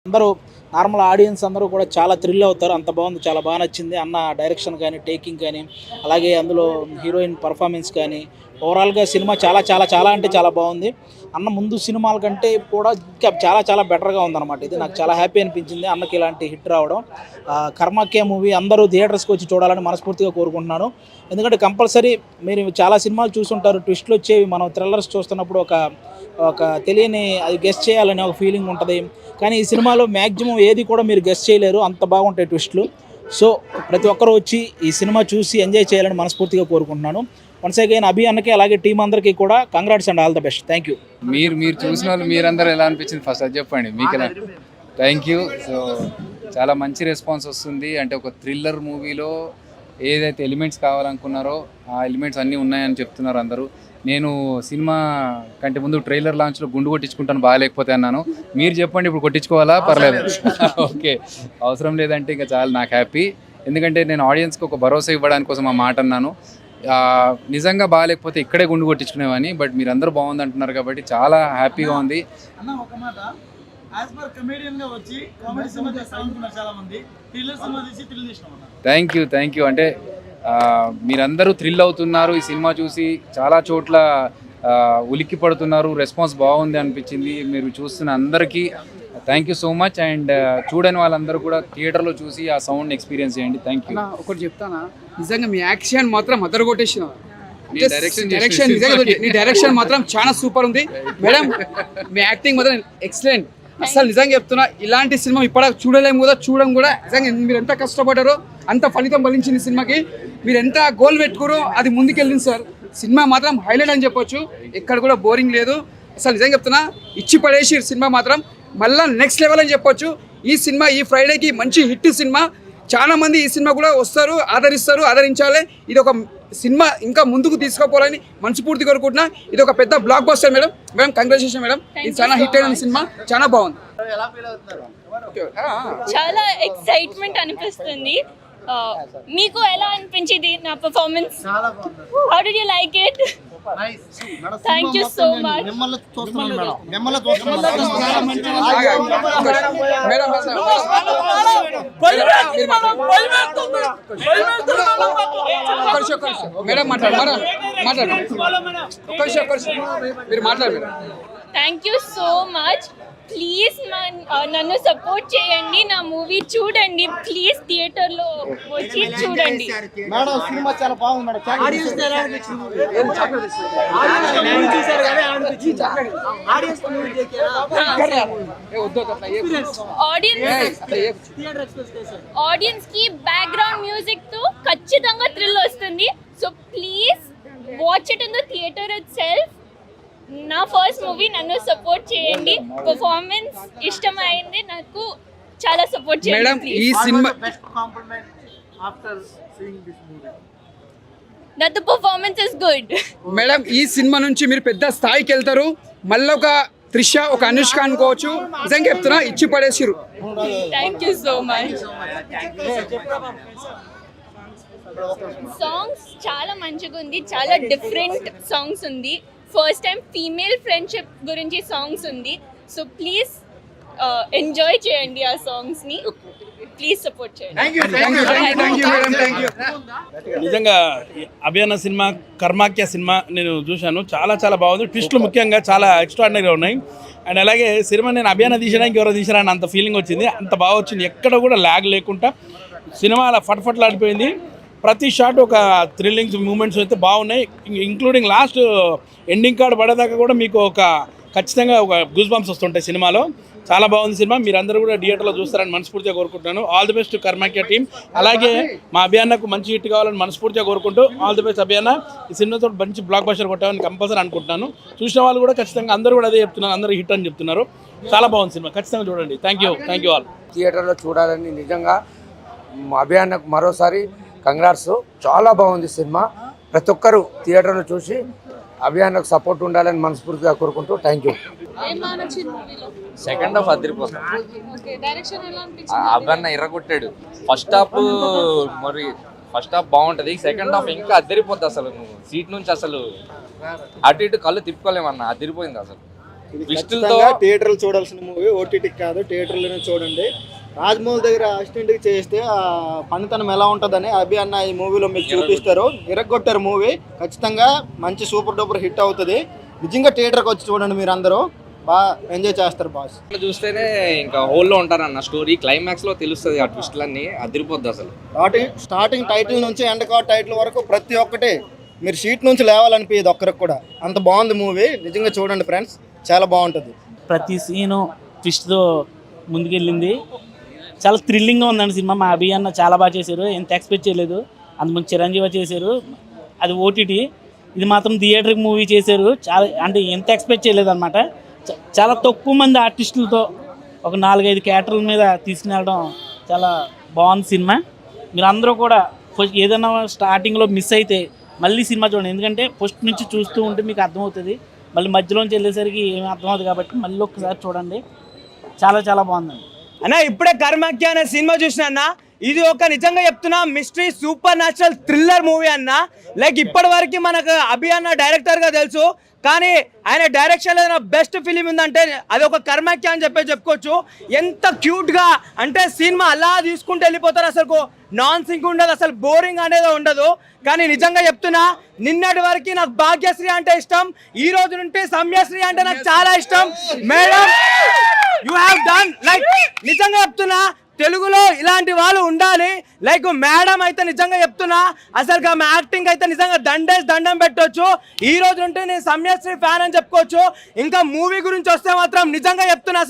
అందరూ normal audience అందరూ కూడా చాలా థ్రిల్ అవుతారు. అంత బాగుంది, చాలా బాగా నచ్చింది. అన్న డైరెక్షన్ కానీ, టేకింగ్ కానీ, అలాగే అందులో హీరోయిన్ పర్ఫార్మెన్స్ కానీ, ఓవరాల్గా సినిమా చాలా చాలా చాలా అంటే చాలా బాగుంది. అన్న ముందు సినిమాల కంటే కూడా ఇంకా చాలా చాలా బెటర్గా ఉందన్నమాట. ఇది నాకు చాలా హ్యాపీ అనిపించింది అన్నకి ఇలాంటి హిట్ రావడం. కర్మాక్య మూవీ అందరూ థియేటర్స్కి వచ్చి చూడాలని మనస్ఫూర్తిగా కోరుకుంటున్నాను. ఎందుకంటే కంపల్సరీ మీరు చాలా సినిమాలు చూసుంటారు, ట్విస్ట్లు వచ్చేవి. మనం థ్రిల్లర్స్ చూస్తున్నప్పుడు ఒక తెలియని అది గెస్ట్ చేయాలనే ఒక ఫీలింగ్ ఉంటుంది. కానీ ఈ సినిమాలో మ్యాక్సిమం ఏది కూడా మీరు గెస్ట్ చేయలేరు, అంత బాగుంటాయి ట్విస్టులు. సో ప్రతి ఒక్కరు వచ్చి ఈ సినిమా చూసి ఎంజాయ్ చేయాలని మనస్ఫూర్తిగా కోరుకుంటున్నాను. వన్స్ అగైన్ అభి అన్నకి అలాగే టీం అందరికీ కూడా congrats and all the best. Thank you. మీరు చూసిన వాళ్ళు మీరందరూ ఎలా అనిపించింది ఫస్ట్ అది చెప్పండి. మీకు ఎలా? Thank you. సో చాలా మంచి రెస్పాన్స్ వస్తుంది. అంటే ఒక థ్రిల్లర్ మూవీలో ఏదైతే ఎలిమెంట్స్ కావాలనుకున్నారో ఆ ఎలిమెంట్స్ అన్నీ ఉన్నాయని చెప్తున్నారు అందరూ. నేను సినిమా కంటే ముందు ట్రైలర్ లాంచ్లో గుండు కొట్టించుకుంటాను బాగాలేకపోతే అన్నాను. మీరు చెప్పండి ఇప్పుడు కొట్టించుకోవాలా? పర్లేదు. ఓకే, అవసరం లేదంటే ఇంకా చాలా నాకు హ్యాపీ. ఎందుకంటే నేను ఆడియన్స్కి ఒక భరోసా ఇవ్వడానికి కోసం ఆ మాట అన్నాను. నిజంగా బాగాలేకపోతే ఇక్కడే గుండు కొట్టించుకునేవాని, బట్ మీరు అందరూ బాగుంది అంటున్నారు కాబట్టి చాలా హ్యాపీగా ఉంది. Thank you. అంటే మీరందరూ థ్రిల్ అవుతున్నారు ఈ సినిమా చూసి, చాలా చోట్ల ఉలిక్కి పడుతున్నారు, రెస్పాన్స్ బాగుంది అనిపించింది. మీరు చూస్తున్న అందరికీ thank you so much. And చూడని వాళ్ళందరూ కూడా థియేటర్లో చూసి ఆ సౌండ్ ఎక్స్పీరియన్స్ చేయండి. Thank you. ఒకటి చెప్తానా, నిజంగా మీ యాక్షన్ మాత్రం అదర కొట్టేసిన. నీ డైరెక్షన్ మాత్రం చాలా సూపర్ ఉంది మేడం. మీ యాక్టింగ్ మాత్రం ఎక్సలెంట్. అసలు నిజంగా చెప్తున్నా, ఇలాంటి సినిమా ఇప్పటిదాకా చూడలేము కూడా, చూడడం కూడా. నిజంగా మీరు ఎంత కష్టపడ్డారో అంత ఫలితం ఫలించింది సినిమాకి. మీరు ఎంత గోల్ పెట్టుకోరో అది ముందుకెళ్ళింది సార్. సినిమా మాత్రం హైలైట్ అని చెప్పొచ్చు. ఎక్కడ కూడా బోరింగ్ లేదు. అసలు నిజంగా చెప్తున్నా, ఇచ్చి పడేసి సినిమా మాత్రం మళ్ళీ నెక్స్ట్ లెవెల్ అని చెప్పొచ్చు. ఈ సినిమా ఈ ఫ్రైడేకి మంచి హిట్ సినిమా. చాలా మంది ఈ సినిమా కూడా వస్తారు, ఆదరించాలి. ఇది ఒక సినిమా ఇంకా ముందుకు తీసుకుపోవాలని మనస్ఫూర్తి కోరుకుంటున్నా. ఇది ఒక పెద్ద block buster madam. Congratulation madam. ఇది చాలా హిట్ అయిన సినిమా, చాలా బాగుంది. చాలా ఎక్సైట్మెంట్ అనిపిస్తుంది. మీకు ఎలా అనిపించింది నా performance? How did you like it? Thank you so much. Thank you so much. Please నన్ను సపోర్ట్ చేయండి, నా మూవీ చూడండి ప్లీజ్, థియేటర్లో వచ్చి చూడండి. ఆడియన్స్ కి బ్యాక్గ్రౌండ్ మ్యూజిక్ తో ఖచ్చితంగా థ్రిల్ వస్తుంది. So please watch it in the theatre it self. నా ఫస్ట్ మూవీ, నన్ను సపోర్ట్ చేయండి. పర్ఫార్మెన్స్ ఇష్టమైంది నాకు, చాలా సపోర్ట్ చేయండి. ఈ cinema that the performance is good. Madam, ఈ సినిమా నుంచి మీరు పెద్ద స్థాయికి వెళ్తారు. మళ్ళీ ఒక త్రిష, ఒక అనుష్క అనుకోవచ్చు. నిజంగా చెప్తున్నా, ఇచ్చి పడేసిరు. Thank you so much. Songs చాలా మంచిగా ఉంది, చాలా డిఫరెంట్ సాంగ్స్ ఉంది. ఫస్ట్ టైం ఫీమేల్ ఫ్రెండ్షిప్ గురించి సాంగ్స్ ఉంది. సో ప్లీజ్ ఎంజాయ్ చేయండి ఆ సాంగ్స్ ని. ప్లీజ్ సపోర్ట్ చేయండి. నిజంగా అభియాన సినిమా, కర్మాక్య సినిమా నేను చూశాను. చాలా చాలా బాగుంది. ట్విస్టులు ముఖ్యంగా చాలా ఎక్స్ట్రాడినరీగా ఉన్నాయి. అండ్ అలాగే సినిమా నేను అభియాన తీసడానికి ఎవరో తీసారని అంత ఫీలింగ్ వచ్చింది. అంత బాగా వచ్చింది. ఎక్కడ కూడా ల్యాగ్ లేకుండా సినిమా అలా ఫట్ఫట్లాడిపోయింది. ప్రతి షాట్ ఒక థ్రిల్లింగ్స్ మూమెంట్స్ అయితే బాగున్నాయి. ఇంక్లూడింగ్ లాస్ట్ ఎండింగ్ కార్డ్ పడేదాకా కూడా మీకు ఖచ్చితంగా ఒక గూస్ బంప్స్ వస్తుంటాయి సినిమాలో. చాలా బాగుంది సినిమా. మీరందరూ కూడా థియేటర్లో చూస్తారని మనస్ఫూర్తిగా కోరుకుంటున్నాను. ఆల్ ది బెస్ట్ కర్మాక్య టీమ్. అలాగే మా అభియాన్నకు మంచి హిట్ కావాలని మనస్ఫూర్తిగా కోరుకుంటూ ఆల్ ది బెస్ట్ అభియాన్న. ఈ సినిమాతో మంచి బ్లాక్ బస్టర్ కొట్టామని కంపల్సరీ అనుకుంటున్నాను. చూసిన వాళ్ళు కూడా ఖచ్చితంగా అందరూ కూడా అదే చెప్తున్నారు, అందరూ హిట్ అని చెప్తున్నారు. చాలా బాగుంది సినిమా, ఖచ్చితంగా చూడండి. Thank you all. థియేటర్లో చూడాలని నిజంగా అభియాన్నకు మరోసారి కంగ్రాట్స్. చాలా బాగుంది సినిమా. ప్రతి ఒక్కరు థియేటర్లో చూసి అభియాన్నకు సపోర్ట్ ఉండాలని మనస్ఫూర్తిగా కోరుకుంటూ థ్యాంక్ యూ. సెకండ్ హాఫ్ అదిరిపోతుంది. అభియాన్న ఎర్రగొట్టాడు. ఫస్ట్ హాఫ్ బాగుంటది, సెకండ్ హాఫ్ ఇంకా అదిరిపోతుంది. అసలు సీట్ నుంచి అసలు అటు ఇటు కళ్ళు తిప్పుకోలేమన్నా, అది తిరిగిపోయింది అసలు. ఇది ట్విస్టులతో ఖచ్చితంగా థియేటర్లు చూడాల్సిన మూవీ, ఓటీటీకి కాదు థియేటర్లోనే చూడండి. రాజమౌళి దగ్గర అసిస్టెంట్కి చేస్తే ఆ పనితనం ఎలా ఉంటుందని అభి అన్న ఈ మూవీలో మీకు చూపిస్తారు. ఇరగొట్టారు మూవీ, ఖచ్చితంగా మంచి సూపర్ డూపర్ హిట్ అవుతుంది. నిజంగా థియేటర్కి వచ్చి చూడండి, మీరు అందరూ బాగా ఎంజాయ్ చేస్తారు బాస్. చూస్తేనే ఇంకా హోల్లో ఉంటారన్న. స్టోరీ క్లైమాక్స్ లో తెలుస్తుంది ఆ ట్విస్టులన్నీ, అదిరిపోద్ది అసలు. స్టార్టింగ్ టైటిల్ నుంచి ఎండ్ కార్డ్ టైటిల్ వరకు ప్రతి ఒక్కటి మీరు సీట్ నుంచి లేవాలనిపించదు ఒక్కరికి కూడా, అంత బాగుంది మూవీ. నిజంగా చూడండి ఫ్రెండ్స్, చాలా బాగుంటుంది. ప్రతి సీను ట్విస్ట్తో ముందుకెళ్ళింది. చాలా థ్రిల్లింగ్గా ఉందండి సినిమా. మా అభి అన్న చాలా బాగా చేశారు, ఎంత ఎక్స్పెక్ట్ చేయలేదు. అందుమంది చిరంజీవి చేశారు, అది ఓటీటీ. ఇది మాత్రం థియేటర్ మూవీ చేశారు. చాలా అంటే ఎంత ఎక్స్పెక్ట్ చేయలేదు అనమాట. చాలా తక్కువ మంది ఆర్టిస్టులతో ఒక 4-5 క్యారెక్టర్ల మీద తీసుకుని చాలా బాగుంది సినిమా. మీరు అందరూ కూడా ఫస్ట్ ఏదైనా స్టార్టింగ్లో మిస్ అయితే మళ్ళీ సినిమా చూడండి, ఎందుకంటే ఫస్ట్ నుంచి చూస్తూ ఉంటే మీకు అర్థమవుతుంది. మళ్ళీ మధ్యలోంచి వెళ్ళేసరికి ఏమీ అర్థమవుతుంది కాబట్టి మళ్ళీ ఒక్కసారి చూడండి, చాలా చాలా బాగుందండి. అన్న ఇప్పుడే కర్మాఖ్య అనే సినిమా చూసిన అన్న, ఇది ఒక నిజంగా చెప్తున్నా mystery super natural thriller movie అన్న. లైక్ ఇప్పటి వరకు మనకు అభి అన్న డైరెక్టర్గా తెలుసు, కానీ ఆయన డైరెక్షన్ ఏదైనా బెస్ట్ ఫిలిం ఉందంటే అది ఒక కర్మాఖ్య అని చెప్పుకోవచ్చు. ఎంత క్యూట్గా అంటే సినిమా అలా తీసుకుంటూ వెళ్ళిపోతారు, అసలు నాన్ సింక్ ఉండదు, అసలు బోరింగ్ అనేది ఉండదు. కానీ నిజంగా చెప్తున్నా, నిన్నటి వరకు నాకు భాగ్యశ్రీ అంటే ఇష్టం, ఈ రోజు నుండి సౌమ్యశ్రీ అంటే నాకు చాలా ఇష్టం. Madam you have done, like నిజంగా చెప్తున్నా తెలుగులో ఇలాంటి వాళ్ళు ఉండాలి. లైక్ మేడం అయితే నిజంగా చెప్తున్నా అసలు ఆమె యాక్టింగ్ అయితే నిజంగా దండం పెట్టవచ్చు. ఈ రోజు నుండి నేను సౌమ్యశ్రీ ఫ్యాన్ అని చెప్పుకోవచ్చు. ఇంకా మూవీ గురించి వస్తే మాత్రం నిజంగా చెప్తున్నా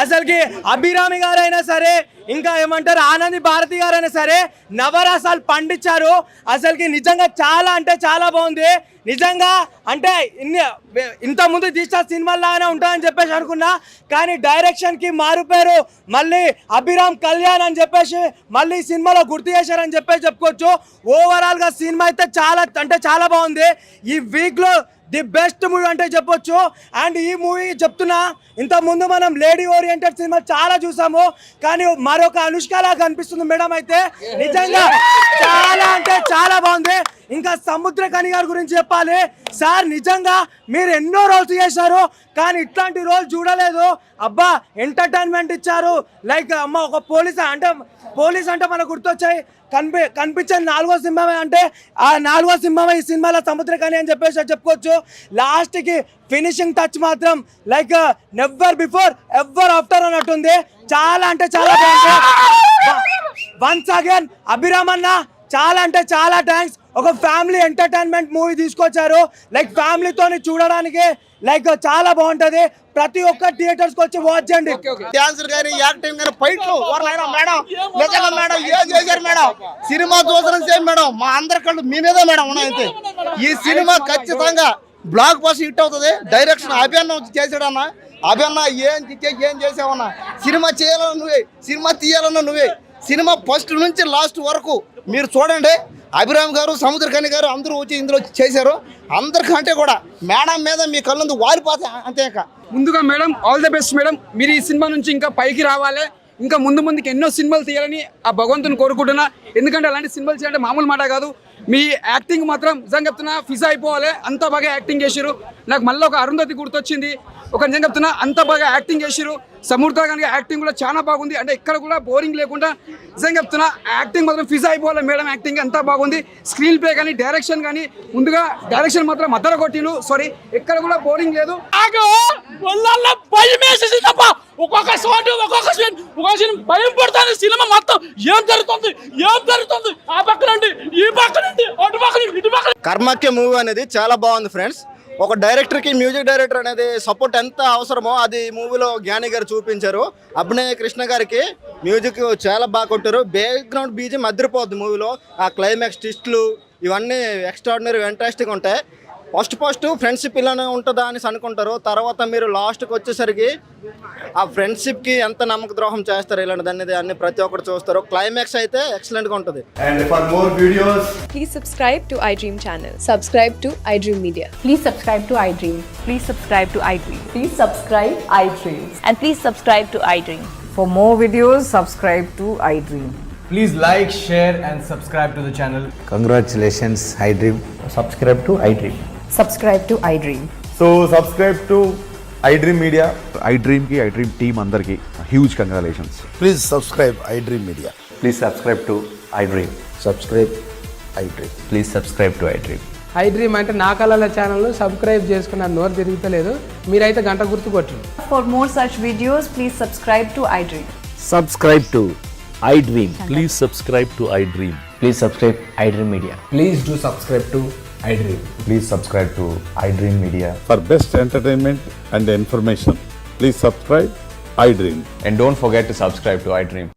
అసలుకి అభిరామి గారు అయినా సరే, ఇంకా ఏమంటారు ఆనంది భారతి గారు అయినా సరే నవరసాలు పండించారు. అసలుకి నిజంగా చాలా అంటే చాలా బాగుంది. నిజంగా అంటే ఇంత ముందు తీసిన సినిమాలాగానే ఉంటుందని చెప్పేసి అనుకున్నా, కానీ డైరెక్షన్కి మారుపేరు మళ్ళీ అభిరామ్ కళ్యాణ్ అని చెప్పేసి మళ్ళీ సినిమాలో గుర్తు చేశారని చెప్పేసి చెప్పుకోవచ్చు. ఓవరాల్గా సినిమా అయితే చాలా అంటే చాలా బాగుంది. ఈ వీక్లో ది బెస్ట్ మూవీ అంటే చెప్పొచ్చు. అండ్ ఈ మూవీ చెప్తున్నా, ఇంతకుముందు మనం లేడీ ఓరియంటెడ్ సినిమా చాలా చూసాము, కానీ మరొక అనుష్కలా కనిపిస్తుంది మేడం అయితే. నిజంగా చాలా అంటే చాలా బాగుంది. ఇంకా సముద్రకని గారి గురించి చెప్పాలి సార్, నిజంగా మీరు ఎన్నో రోల్స్ చేశారు, కానీ ఇట్లాంటి రోల్ చూడలేదు. అబ్బా ఎంటర్టైన్మెంట్ ఇచ్చారు. లైక్ అమ్మ ఒక పోలీస్ అంటే మనకు గుర్తొచ్చాయి, కనిపించని 4వ సింహమే అంటే ఆ 4వ సింహమే ఈ సినిమాలో సముద్రకని అని చెప్పేసి చెప్పుకోవచ్చు. లాస్ట్కి ఫినిషింగ్ టచ్ మాత్రం like never before ever after అన్నట్టుంది. చాలా అంటే చాలా బాగుంది. వన్స్ అగైన్ అభిరామ్ అన్న చాలా అంటే చాలా థ్యాంక్స్. ఒక ఫ్యామిలీ ఎంటర్టైన్మెంట్ మూవీ తీసుకొచ్చారు, లైక్ ఫ్యామిలీతోని చూడడానికి లైక్ చాలా బాగుంటది. ప్రతి ఒక్క థియేటర్స్ కి వచ్చి వాచ్ చేయండి. డాన్సర్ గానీ యాక్టింగ్ గానీ ఫైట్లు మేడం నిజంగా మేడం ఏం చేశారు మేడం, సినిమా చూసిన సేమ్ మేడం. మా అందరి కళ్ళు మీ మీద మేడం ఉన్నాయంతే. ఈ సినిమా ఖచ్చితంగా బ్లాక్ బస్టర్ హిట్ అవుతుంది. డైరెక్షన్ అభియన్న చేసాడన్న. అభియన్న ఏం చేసావన్నా, సినిమా చేయాలన్నా నువ్వే, సినిమా తీయాలన్నా నువ్వే. సినిమా ఫస్ట్ నుంచి లాస్ట్ వరకు మీరు చూడండి. అభిరామ్ గారు, సముద్రకని గారు అందరూ వచ్చి ఇందులో చేశారు. అందరికంటే కూడా మేడం మీద మీ కళ్ళు వారిపోతాయి అంతే. ముందుగా madam all the best madam. మీరు ఈ సినిమా నుంచి ఇంకా పైకి రావాలి, ఇంకా ముందుకి ఎన్నో సినిమాలు తీయాలని ఆ భగవంతుని కోరుకుంటున్నా. ఎందుకంటే అలాంటి సినిమాలు చేయాలంటే మామూలు మాట కాదు. మీ యాక్టింగ్ మాత్రం నిజంగా చెప్తున్నా ఫిజా అయిపోవాలి, అంత బాగా యాక్టింగ్ చేసిరు. నాకు మళ్ళీ ఒక అరుంధతి గుర్తొచ్చింది. ఒక నిజంగా చెప్తున్నా అంత బాగా యాక్టింగ్ చేసిరు. సముద్ర కనుక యాక్టింగ్ కూడా చాలా బాగుంది, అంటే ఎక్కడ కూడా బోరింగ్ లేకుండా నిజంగా చెప్తున్నా యాక్టింగ్ మాత్రం ఫిజా అయిపోవాలి. మేడం యాక్టింగ్ అంతా బాగుంది. స్క్రీన్ ప్లే కానీ డైరెక్షన్ కానీ, ముందుగా డైరెక్షన్ మాత్రం మద్దర కొట్టిను. సారీ, ఎక్కడ కూడా బోరింగ్ లేదు. ఒక్కొక్క భయం పడుతుంది. సినిమా మొత్తం ఏం జరుగుతుంది ఆ పక్క నుండి ఈ పక్క నుండి అటు పక్క నుండి ఇటు పక్క. కర్మాఖ్య మూవీ అనేది చాలా బాగుంది ఫ్రెండ్స్. ఒక డైరెక్టర్కి మ్యూజిక్ డైరెక్టర్ అనేది సపోర్ట్ ఎంత అవసరమో అది మూవీలో జ్ఞాని గారు చూపించారు. అభినయ కృష్ణ గారికి మ్యూజిక్ చాలా బాగా కొట్టారు. బ్యాక్గ్రౌండ్ బీజియం అదిరిపోద్ది మూవీలో. ఆ క్లైమాక్స్ ట్విస్ట్లు ఇవన్నీ ఎక్స్ట్రాడినరీ ఫ్యాంటాస్టిక్ ఉంటాయి. ఫస్ట్ ఫ్రెండ్షిప్ ఇలానే ఉంటుందా అని అనుకుంటారు. తర్వాత మీరు లాస్ట్కి వచ్చేసరికి ఆ ఫ్రెండ్షిప్కి ఎంత నమ్మక ద్రోహం చేస్తారు ఇలాంటిది అనేది అన్ని ప్రతి ఒక్కరు చూస్తారు. క్లైమాక్స్ అయితే ఎక్సలెంట్గా ఉంటుంది. And for more videos, please subscribe to iDream channel. Subscribe to iDream Media. Please subscribe to iDream. Please subscribe to iDream. Please subscribe iDream. And please subscribe to iDream. For more videos, subscribe to iDream. please like, share and subscribe to the channel. Congratulations, iDream. Subscribe to iDream. Subscribe to iDream. So subscribe to iDream Media. iDream team అందరికి huge congratulations. Please subscribe I dream media. Please subscribe to iDream. Subscribe I dream. Please subscribe to iDream. I dream అంటే నా కళల channel subscribe చేసుకున్న నోరు తిరుగుతలేదు, మీరైతే గంట గుర్తు కొట్టండి. For more such videos, please subscribe to iDream. Subscribe to I dream. Please subscribe to I dream. Please subscribe iDream Media. Please do subscribe to iDream. Please subscribe to iDream Media. For best entertainment and information, please subscribe iDream. And don't forget to subscribe to iDream.